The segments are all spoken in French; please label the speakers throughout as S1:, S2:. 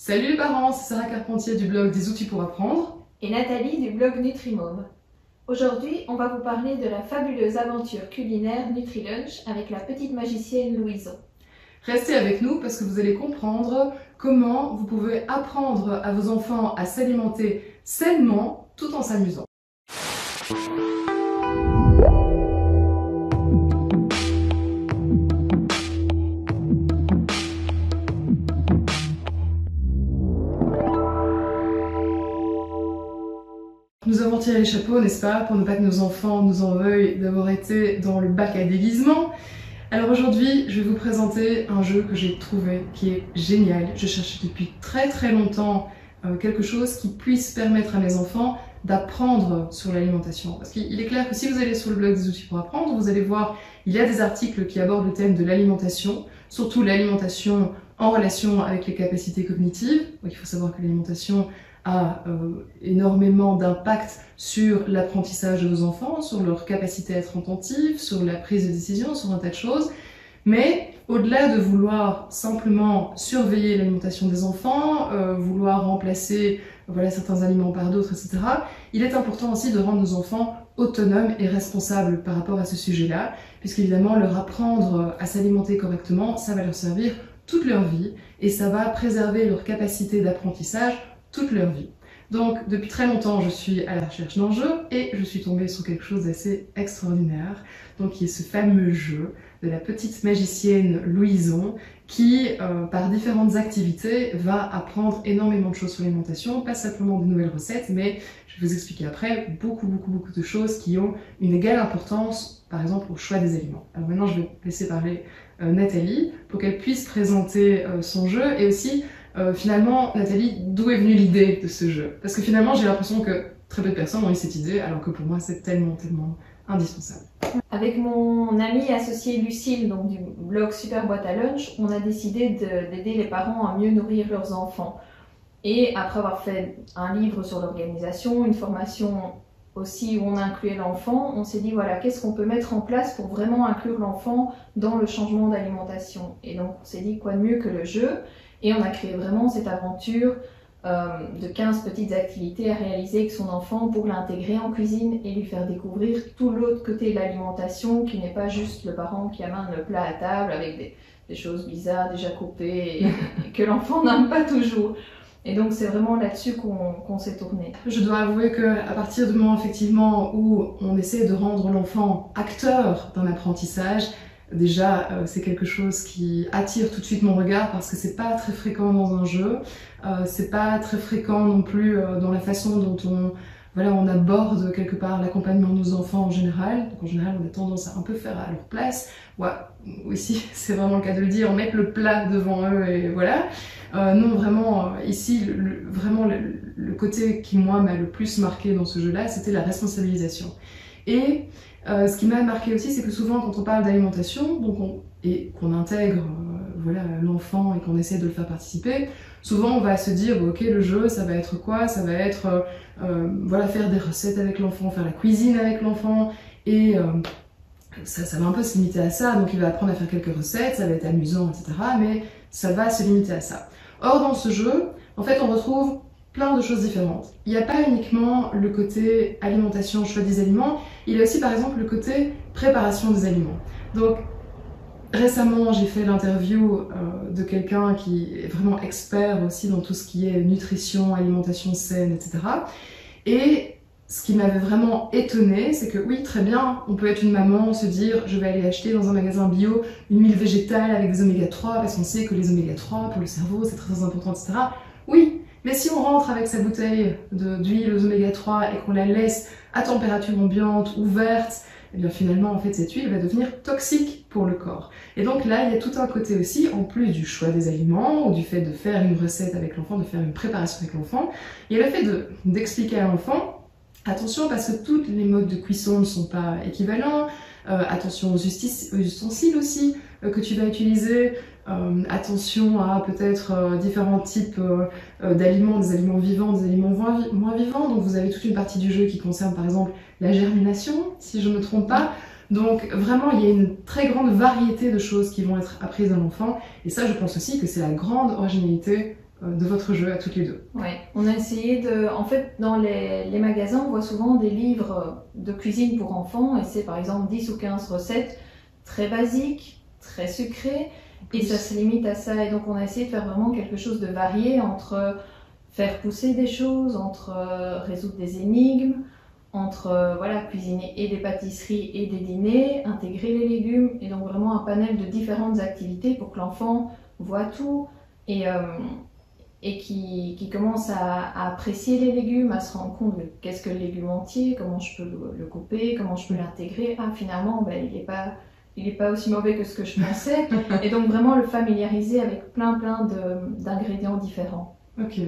S1: Salut les parents, c'est Sarah Carpentier du blog Des outils pour apprendre.
S2: Et Nathalie du blog Nutrimove. Aujourd'hui, on va vous parler de la fabuleuse aventure culinaire Nutrilunch avec la petite magicienne Louison.
S1: Restez avec nous parce que vous allez comprendre comment vous pouvez apprendre à vos enfants à s'alimenter sainement tout en s'amusant. Nous avons tiré les chapeaux, n'est-ce pas, pour ne pas que nos enfants nous en veuillent d'avoir été dans le bac à déguisement. Alors aujourd'hui, je vais vous présenter un jeu que j'ai trouvé qui est génial. Je cherchais depuis très longtemps quelque chose qui puisse permettre à mes enfants d'apprendre sur l'alimentation. Parce qu'il est clair que si vous allez sur le blog des outils pour apprendre, vous allez voir, il y a des articles qui abordent le thème de l'alimentation, surtout l'alimentation en relation avec les capacités cognitives. Donc il faut savoir que l'alimentation a énormément d'impact sur l'apprentissage de vos enfants, sur leur capacité à être attentifs, sur la prise de décision, sur un tas de choses. Mais au-delà de vouloir simplement surveiller l'alimentation des enfants, vouloir remplacer certains aliments par d'autres, etc., il est important aussi de rendre nos enfants autonomes et responsables par rapport à ce sujet-là, puisqu'évidemment leur apprendre à s'alimenter correctement, ça va leur servir toute leur vie et ça va préserver leur capacité d'apprentissage toute leur vie. Donc depuis très longtemps je suis à la recherche d'un jeu et je suis tombée sur quelque chose d'assez extraordinaire, donc qui est ce fameux jeu de la petite magicienne Louison qui par différentes activités va apprendre énormément de choses sur l'alimentation, pas simplement de nouvelles recettes, mais je vais vous expliquer après beaucoup de choses qui ont une égale importance, par exemple au choix des aliments. Alors maintenant je vais laisser parler Nathalie pour qu'elle puisse présenter son jeu et aussi finalement, Nathalie, d'où est venue l'idée de ce jeu? Parce que finalement, j'ai l'impression que très peu de personnes ont eu cette idée, alors que pour moi, c'est tellement indispensable.
S2: Avec mon amie associée Lucille, donc du blog Super Boîte à Lunch, on a décidé d'aider les parents à mieux nourrir leurs enfants. Et après avoir fait un livre sur l'organisation, une formation aussi où on incluait l'enfant, on s'est dit voilà, qu'est-ce qu'on peut mettre en place pour vraiment inclure l'enfant dans le changement d'alimentation. Et donc on s'est dit quoi de mieux que le jeu. Et on a créé vraiment cette aventure de 15 petites activités à réaliser avec son enfant pour l'intégrer en cuisine et lui faire découvrir tout l'autre côté de l'alimentation qui n'est pas juste le parent qui amène le plat à table avec des choses bizarres déjà coupées et que l'enfant n'aime pas toujours. Et donc c'est vraiment là-dessus qu'on s'est tourné.
S1: Je dois avouer qu'à partir du moment effectivement où on essaie de rendre l'enfant acteur d'un apprentissage, déjà, c'est quelque chose qui attire tout de suite mon regard parce que c'est pas très fréquent dans un jeu, c'est pas très fréquent non plus dans la façon dont on aborde quelque part l'accompagnement de nos enfants en général. Donc en général, on a tendance à un peu faire à leur place. Ouais, ici, c'est vraiment le cas de le dire, mettre le plat devant eux et voilà. Non, vraiment, ici, le côté qui, moi, m'a le plus marqué dans ce jeu-là, c'était la responsabilisation. Et ce qui m'a marqué aussi, c'est que souvent quand on parle d'alimentation, et qu'on intègre l'enfant et qu'on essaie de le faire participer, souvent on va se dire ok, le jeu ça va être quoi? Ça va être faire des recettes avec l'enfant, faire la cuisine avec l'enfant, et ça va un peu se limiter à ça. Donc il va apprendre à faire quelques recettes, ça va être amusant, etc. Mais ça va se limiter à ça. Or dans ce jeu, en fait on retrouve plein de choses différentes. Il n'y a pas uniquement le côté alimentation, choix des aliments, il y a aussi par exemple le côté préparation des aliments. Donc récemment j'ai fait l'interview de quelqu'un qui est vraiment expert aussi dans tout ce qui est nutrition, alimentation saine, etc. Et ce qui m'avait vraiment étonnée, c'est que oui, très bien, on peut être une maman, se dire je vais aller acheter dans un magasin bio une huile végétale avec des oméga 3 parce qu'on sait que les oméga 3 pour le cerveau c'est très important, etc. Oui, mais si on rentre avec sa bouteille d'huile aux oméga 3 et qu'on la laisse à température ambiante, ouverte, et bien finalement en fait cette huile va devenir toxique pour le corps. Et donc là il y a tout un côté aussi, en plus du choix des aliments, ou du fait de faire une recette avec l'enfant, de faire une préparation avec l'enfant, il y a le fait d'expliquer à l'enfant attention parce que tous les modes de cuisson ne sont pas équivalents, attention aux ustensiles aussi que tu vas utiliser, attention à peut-être différents types d'aliments, des aliments vivants, des aliments moins vivants. Donc vous avez toute une partie du jeu qui concerne par exemple la germination, si je ne me trompe pas. Donc vraiment il y a une très grande variété de choses qui vont être apprises à l'enfant, et ça je pense aussi que c'est la grande originalité de votre jeu à toutes les deux.
S2: Ouais, on a essayé de... En fait, dans les magasins, on voit souvent des livres de cuisine pour enfants, et c'est par exemple 10 ou 15 recettes très basiques, très sucrées, et ça se limite à ça. Et donc on a essayé de faire vraiment quelque chose de varié entre faire pousser des choses, entre résoudre des énigmes, entre voilà, cuisiner et des pâtisseries et des dîners, intégrer les légumes, et donc vraiment un panel de différentes activités pour que l'enfant voit tout et qui commence à apprécier les légumes, à se rendre compte de qu'est-ce que le légume entier, comment je peux le couper, comment je peux l'intégrer. Ah, finalement, ben, il est pas aussi mauvais que ce que je pensais. Et donc vraiment le familiariser avec plein d'ingrédients différents.
S1: Ok.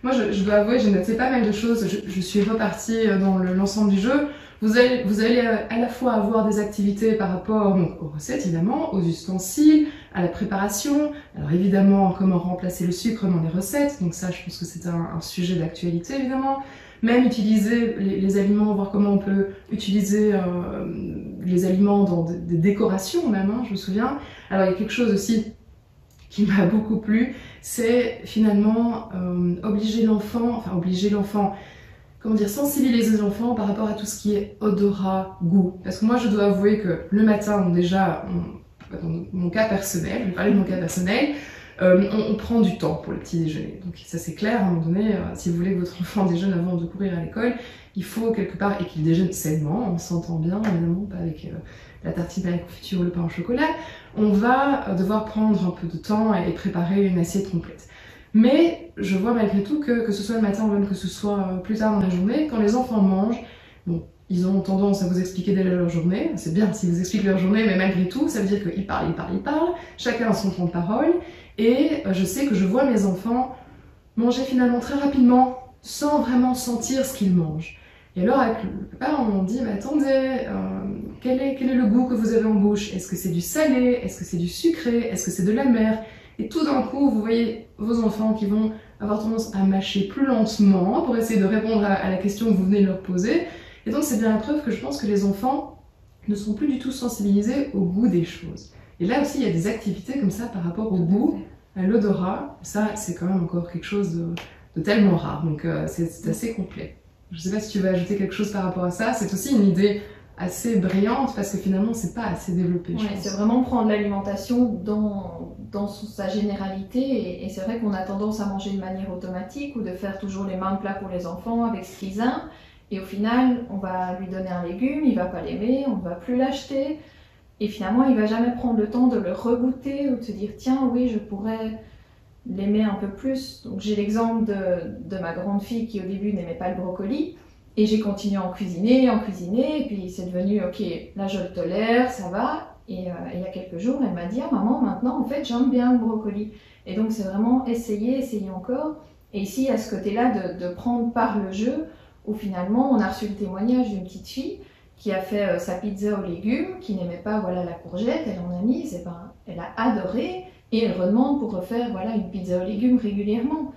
S1: Moi, je dois avouer, j'ai noté pas mal de choses. Je suis repartie dans l'ensemble du jeu. Vous allez à la fois avoir des activités par rapport donc, aux recettes, évidemment, aux ustensiles, à la préparation. Alors évidemment, comment remplacer le sucre dans les recettes. Donc ça, je pense que c'est un sujet d'actualité, évidemment. Même utiliser les aliments, voir comment on peut utiliser les aliments dans des décorations même, hein, je me souviens. Alors il y a quelque chose aussi qui m'a beaucoup plu, c'est finalement obliger l'enfant, comment dire, sensibiliser l'enfant par rapport à tout ce qui est odorat, goût. Parce que moi je dois avouer que le matin, déjà, dans mon cas personnel, je vais parler de mon cas personnel, on prend du temps pour le petit déjeuner. Donc ça c'est clair, à un moment donné, si vous voulez que votre enfant déjeune avant de courir à l'école, il faut quelque part, et qu'il déjeune sainement, on s'entend bien évidemment, pas avec la tartine à la confiture ou le pain au chocolat, on va devoir prendre un peu de temps et préparer une assiette complète. Mais je vois malgré tout que ce soit le matin ou même que ce soit plus tard dans la journée, quand les enfants mangent, bon, ils ont tendance à vous expliquer déjà leur journée, c'est bien s'ils vous expliquent leur journée, mais malgré tout, ça veut dire qu'ils parlent, chacun a son temps de parole, et je sais que je vois mes enfants manger finalement très rapidement, sans vraiment sentir ce qu'ils mangent. Et alors avec le papa, on dit, mais attendez, quel est le goût que vous avez en bouche? Est-ce que c'est du salé? Est-ce que c'est du sucré? Est-ce que c'est de l'amer? Et tout d'un coup, vous voyez vos enfants qui vont avoir tendance à mâcher plus lentement pour essayer de répondre à la question que vous venez de leur poser. Et donc c'est bien la preuve que je pense que les enfants ne sont plus du tout sensibilisés au goût des choses. Et là aussi, il y a des activités comme ça par rapport au goût, à l'odorat. Ça, c'est quand même encore quelque chose de tellement rare. Donc c'est assez complet. Je ne sais pas si tu veux ajouter quelque chose par rapport à ça. C'est aussi une idée assez brillante parce que finalement, c'est pas assez développé.
S2: Ouais, c'est vraiment prendre l'alimentation dans sa généralité. Et c'est vrai qu'on a tendance à manger de manière automatique ou de faire toujours les mêmes plats pour les enfants avec ce qu'ils aiment. Et au final, on va lui donner un légume, il va pas l'aimer, on ne va plus l'acheter. Et finalement, il va jamais prendre le temps de le regoûter ou de se dire tiens, oui, je pourrais l'aimer un peu plus. Donc j'ai l'exemple de ma grande fille qui au début n'aimait pas le brocoli. Et j'ai continué à en cuisiner, et puis c'est devenu ok, là je le tolère, ça va. Et il y a quelques jours, elle m'a dit ah, maman, maintenant en fait j'aime bien le brocoli. Et donc c'est vraiment essayer encore. Et ici, il y a ce côté-là de prendre par le jeu, où finalement on a reçu le témoignage d'une petite fille qui a fait sa pizza aux légumes, qui n'aimait pas voilà, la courgette, elle en a mis, elle a adoré, et elle redemande pour refaire voilà, une pizza aux légumes régulièrement.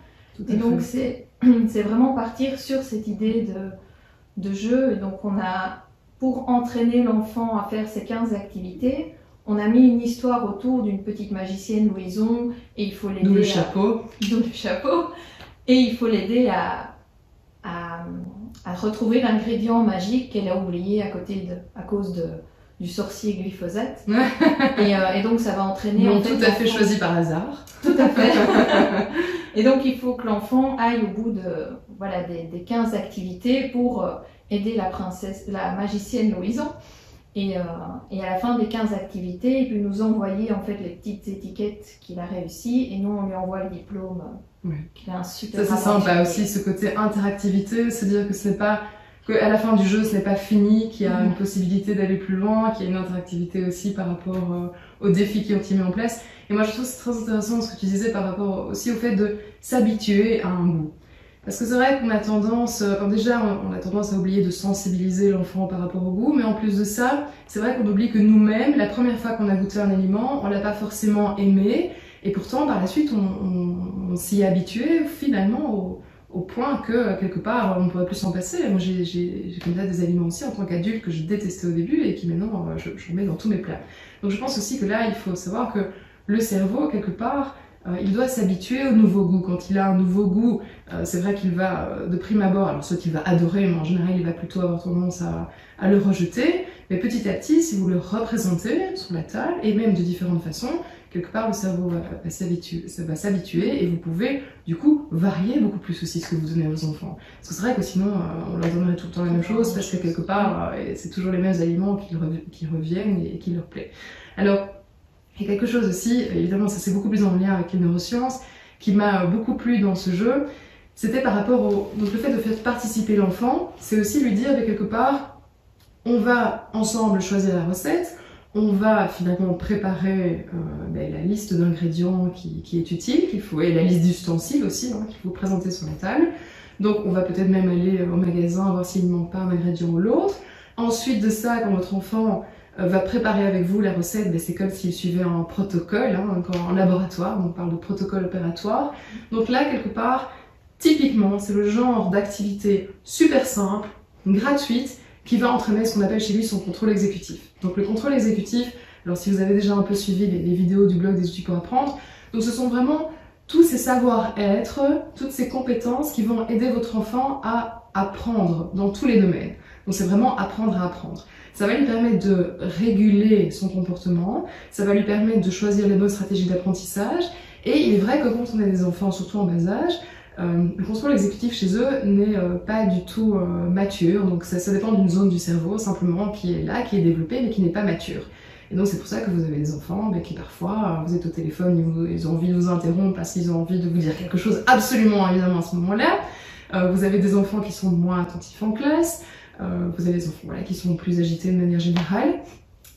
S2: Et donc c'est vraiment partir sur cette idée de jeu. Et donc on a, pour entraîner l'enfant à faire ces 15 activités, on a mis une histoire autour d'une petite magicienne Louison, et il faut l'aider
S1: D'où le chapeau.
S2: Et il faut l'aider à retrouver l'ingrédient magique qu'elle a oublié à cause du sorcier glyphosate. et donc ça va entraîner...
S1: Non, tout à fait choisi par hasard.
S2: Tout à fait. Et donc il faut que l'enfant aille au bout voilà, des 15 activités pour aider la magicienne Louison. Et à la fin des 15 activités, il peut nous envoyer en fait les petites étiquettes qu'il a réussi, et nous on lui envoie le diplôme. Qu'il a un super.
S1: Ça c'est sympa aussi, ce côté interactivité, se dire que ce n'est pas qu'à la fin du jeu ce n'est pas fini, qu'il y a une possibilité d'aller plus loin, qu'il y a une interactivité aussi par rapport aux défis qui ont été mis en place. Et moi je trouve c'est très intéressant ce que tu disais par rapport aussi au fait de s'habituer à un goût. Parce que c'est vrai qu'on a tendance, déjà on a tendance à oublier de sensibiliser l'enfant par rapport au goût, mais en plus de ça, c'est vrai qu'on oublie que nous-mêmes, la première fois qu'on a goûté un aliment, on l'a pas forcément aimé, et pourtant par la suite on s'y est habitué finalement au point que quelque part on ne pourrait plus s'en passer. Moi j'ai comme ça des aliments aussi en tant qu'adulte que je détestais au début et qui maintenant je mets dans tous mes plats. Donc je pense aussi que là il faut savoir que le cerveau quelque part il doit s'habituer au nouveau goût. Quand il a un nouveau goût, c'est vrai qu'il va, de prime abord, alors soit il va adorer, mais en général il va plutôt avoir tendance à le rejeter. Mais petit à petit, si vous le représentez sur la table, et même de différentes façons, quelque part le cerveau va s'habituer et vous pouvez du coup varier beaucoup plus aussi ce que vous donnez à vos enfants. Parce que c'est vrai que sinon on leur donnerait tout le temps la même chose parce que quelque part c'est toujours les mêmes aliments qui reviennent et qui leur plaît. Alors il y a quelque chose aussi, évidemment ça c'est beaucoup plus en lien avec les neurosciences, qui m'a beaucoup plu dans ce jeu, c'était par rapport donc le fait de faire participer l'enfant, c'est aussi lui dire quelque part, on va ensemble choisir la recette, on va finalement préparer la liste d'ingrédients qui est utile, qu'il faut, et la liste d'ustensiles aussi, qu'il faut présenter sur la table. Donc on va peut-être même aller au magasin voir s'il ne manque pas un ingrédient ou l'autre. Ensuite de ça, quand votre enfant va préparer avec vous la recette, c'est comme s'il suivait un protocole, en laboratoire, on parle de protocole opératoire. Donc là, quelque part, typiquement, c'est le genre d'activité super simple, gratuite, qui va entraîner ce qu'on appelle chez lui son contrôle exécutif. Donc le contrôle exécutif, alors si vous avez déjà un peu suivi les vidéos du blog des outils pour apprendre, donc ce sont vraiment tous ces savoir-être, toutes ces compétences qui vont aider votre enfant à apprendre dans tous les domaines. Donc c'est vraiment apprendre à apprendre. Ça va lui permettre de réguler son comportement, ça va lui permettre de choisir les bonnes stratégies d'apprentissage, et il est vrai que quand on a des enfants, surtout en bas âge, le contrôle exécutif chez eux n'est pas du tout mature, donc ça dépend d'une zone du cerveau simplement qui est là, qui est développée mais qui n'est pas mature. Et donc c'est pour ça que vous avez des enfants qui parfois, vous êtes au téléphone, ils ont envie de vous interrompre parce qu'ils ont envie de vous dire quelque chose absolument évidemment à ce moment-là. Vous avez des enfants qui sont moins attentifs en classe, vous avez des enfants qui sont plus agités de manière générale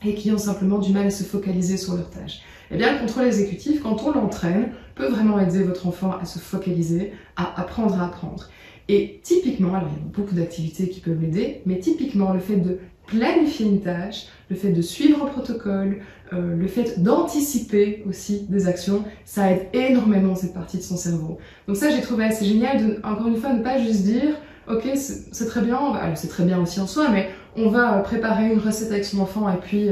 S1: et qui ont simplement du mal à se focaliser sur leurs tâches. Eh bien, le contrôle exécutif, quand on l'entraîne, peut vraiment aider votre enfant à se focaliser, à apprendre à apprendre. Et typiquement, alors il y a beaucoup d'activités qui peuvent l'aider, mais typiquement le fait de planifier une tâche, le fait de suivre un protocole, le fait d'anticiper aussi des actions, ça aide énormément cette partie de son cerveau. Donc ça, j'ai trouvé assez génial de, encore une fois, ne pas juste dire ok, c'est très bien, alors c'est très bien aussi en soi, mais on va préparer une recette avec son enfant et puis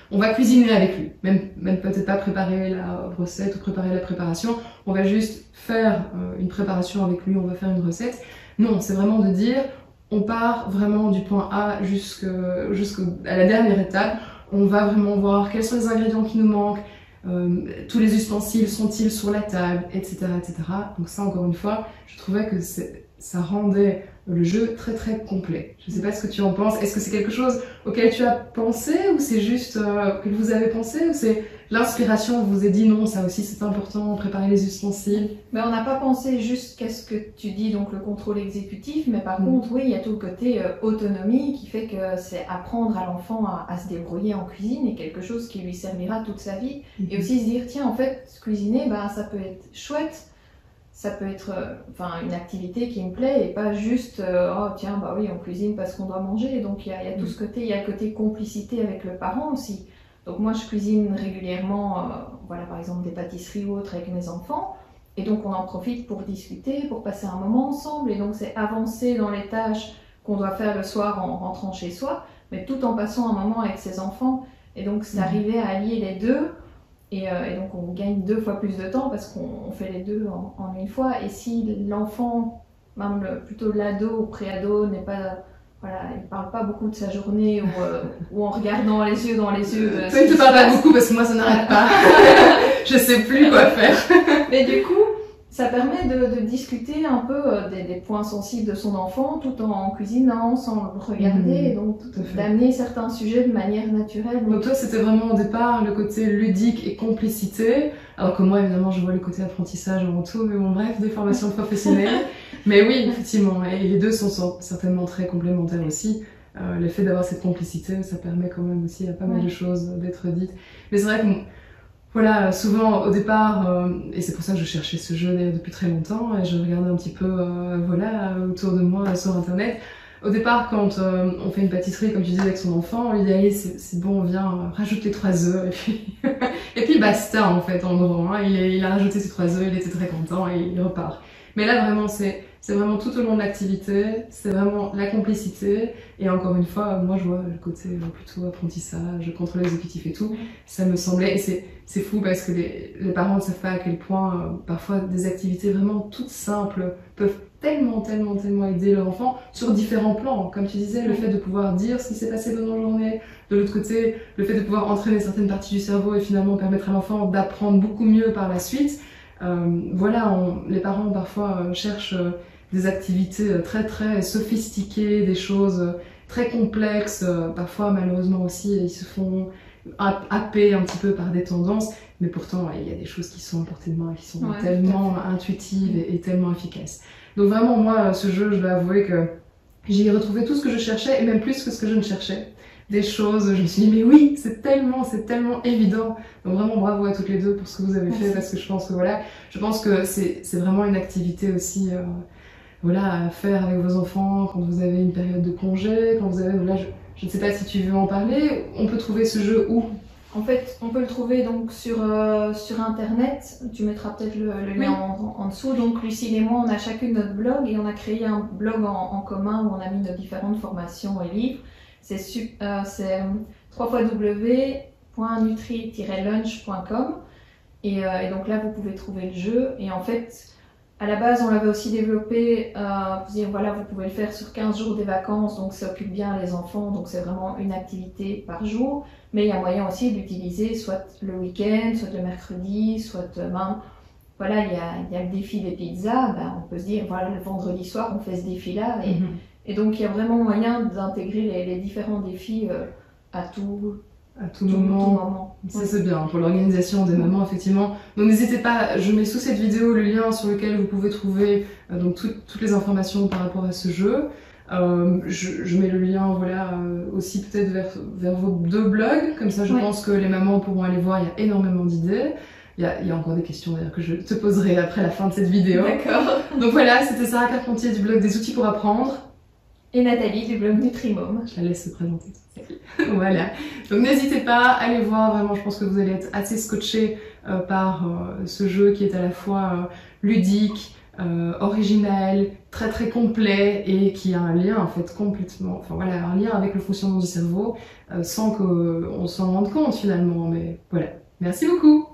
S1: on va cuisiner avec lui. Même peut-être pas préparer la recette ou préparer la préparation, on va juste faire une préparation avec lui, on va faire une recette. Non, c'est vraiment de dire, on part vraiment du point A jusqu'à la dernière étape, on va vraiment voir quels sont les ingrédients qui nous manquent, tous les ustensiles sont-ils sur la table, etc., etc. Donc ça, encore une fois, je trouvais que ça rendait le jeu très très complet. Je ne sais pas ce que tu en penses. Est-ce que c'est quelque chose auquel tu as pensé ou c'est juste que vous avez pensé ou c'est l'inspiration vous a dit non, ça aussi c'est important, préparer les ustensiles?
S2: Mais on n'a pas pensé jusqu'à ce que tu dis, donc le contrôle exécutif, mais par contre oui, il y a tout le côté autonomie qui fait que c'est apprendre à l'enfant à se débrouiller en cuisine et quelque chose qui lui servira toute sa vie. Et aussi se dire tiens, en fait, cuisiner, ça peut être chouette. Ça peut être une activité qui me plaît et pas juste oh tiens oui on cuisine parce qu'on doit manger. Donc il y a tout ce côté, il y a le côté complicité avec le parent aussi. Donc moi je cuisine régulièrement par exemple des pâtisseries ou autres avec mes enfants et donc on en profite pour discuter, pour passer un moment ensemble et donc c'est avancer dans les tâches qu'on doit faire le soir en rentrant chez soi mais tout en passant un moment avec ses enfants et donc c'est arriver à allier les deux. Et donc on gagne 2 fois plus de temps parce qu'on fait les deux en une fois. Et si l'enfant, même plutôt l'ado ou pré-ado, n'est pas, il parle pas beaucoup de sa journée ou en regardant les yeux dans les yeux.
S1: Toi, il te parle pas beaucoup parce que moi ça n'arrête pas. Je sais plus quoi faire.
S2: Mais du coup, ça permet de discuter un peu des points sensibles de son enfant tout en cuisinant, sans le regarder, et donc d'amener certains sujets de manière naturelle.
S1: Donc toi, c'était vraiment au départ le côté ludique et complicité, alors que moi, évidemment, je vois le côté apprentissage avant tout, mais bon, bref, des formations professionnelles. Mais oui, effectivement, et les deux sont certainement très complémentaires aussi. Le fait d'avoir cette complicité, ça permet quand même aussi à pas mal de choses d'être dites. Mais c'est vrai que souvent au départ, et c'est pour ça que je cherchais ce jeu d'ailleurs depuis très longtemps, et je regardais un petit peu autour de moi sur internet. Au départ, quand on fait une pâtisserie, comme tu disais, avec son enfant, on lui dit allez, c'est bon, on vient, rajoute les 3 œufs, et puis, et puis basta en fait, en gros. Il a rajouté ses 3 œufs, il était très content et il repart. Mais là vraiment, c'est c'est vraiment tout au long de l'activité, c'est vraiment la complicité. Et encore une fois, moi je vois le côté plutôt apprentissage, contrôle exécutif et tout, ça me semblait, et c'est fou parce que les parents ne savent pas à quel point parfois des activités vraiment toutes simples peuvent tellement aider leur enfant sur différents plans. Comme tu disais, le fait de pouvoir dire ce qui s'est passé dans la journée, de l'autre côté, le fait de pouvoir entraîner certaines parties du cerveau et finalement permettre à l'enfant d'apprendre beaucoup mieux par la suite. Voilà, les parents parfois cherchent des activités très sophistiquées, des choses très complexes, parfois malheureusement aussi ils se font happer un petit peu par des tendances, mais pourtant il y a des choses qui sont à portée de main et qui sont tellement intuitives et tellement efficaces. Donc vraiment moi ce jeu, je dois avouer que j'y ai retrouvé tout ce que je cherchais et même plus que ce que je ne cherchais. Des choses, je me suis dit mais oui, c'est tellement évident. Donc vraiment bravo à toutes les deux pour ce que vous avez fait, parce que je pense que voilà, je pense que c'est vraiment une activité aussi voilà, à faire avec vos enfants quand vous avez une période de congé, quand vous avez, voilà, je ne sais pas si tu veux en parler, on peut trouver ce jeu où?
S2: En fait, on peut le trouver donc sur internet, tu mettras peut-être le lien en dessous. Donc Lucille et moi, on a chacune notre blog et on a créé un blog en commun où on a mis nos différentes formations et livres. C'est www.nutri-lunch.com et donc là vous pouvez trouver le jeu. Et en fait, à la base on l'avait aussi développé, voilà, vous pouvez le faire sur 15 jours des vacances, donc ça occupe bien les enfants, donc c'est vraiment une activité par jour. Mais il y a moyen aussi de l'utiliser soit le week-end, soit le mercredi, soit même, voilà, il y a le défi des pizzas, ben, on peut se dire, voilà, le vendredi soir on fait ce défi-là. Et donc il y a vraiment moyen d'intégrer les différents défis à tout moment.
S1: Ça c'est bien pour l'organisation des mamans effectivement. Donc n'hésitez pas, je mets sous cette vidéo le lien sur lequel vous pouvez trouver donc toutes les informations par rapport à ce jeu. Je mets le lien voilà aussi peut-être vers vos deux blogs, comme ça je pense que les mamans pourront aller voir, il y a énormément d'idées. Il y a encore des questions d'ailleurs que je te poserai après la fin de cette vidéo.
S2: D'accord.
S1: Donc voilà, c'était Sarah Carpentier du blog des outils pour apprendre.
S2: Et Nathalie du blog Nutrimom.
S1: Je la laisse se présenter. Voilà. Donc n'hésitez pas, allez voir, vraiment je pense que vous allez être assez scotché par ce jeu qui est à la fois ludique, original, très complet et qui a un lien en fait complètement, enfin voilà, un lien avec le fonctionnement du cerveau sans qu'on s'en rende compte finalement. Mais voilà. Merci beaucoup.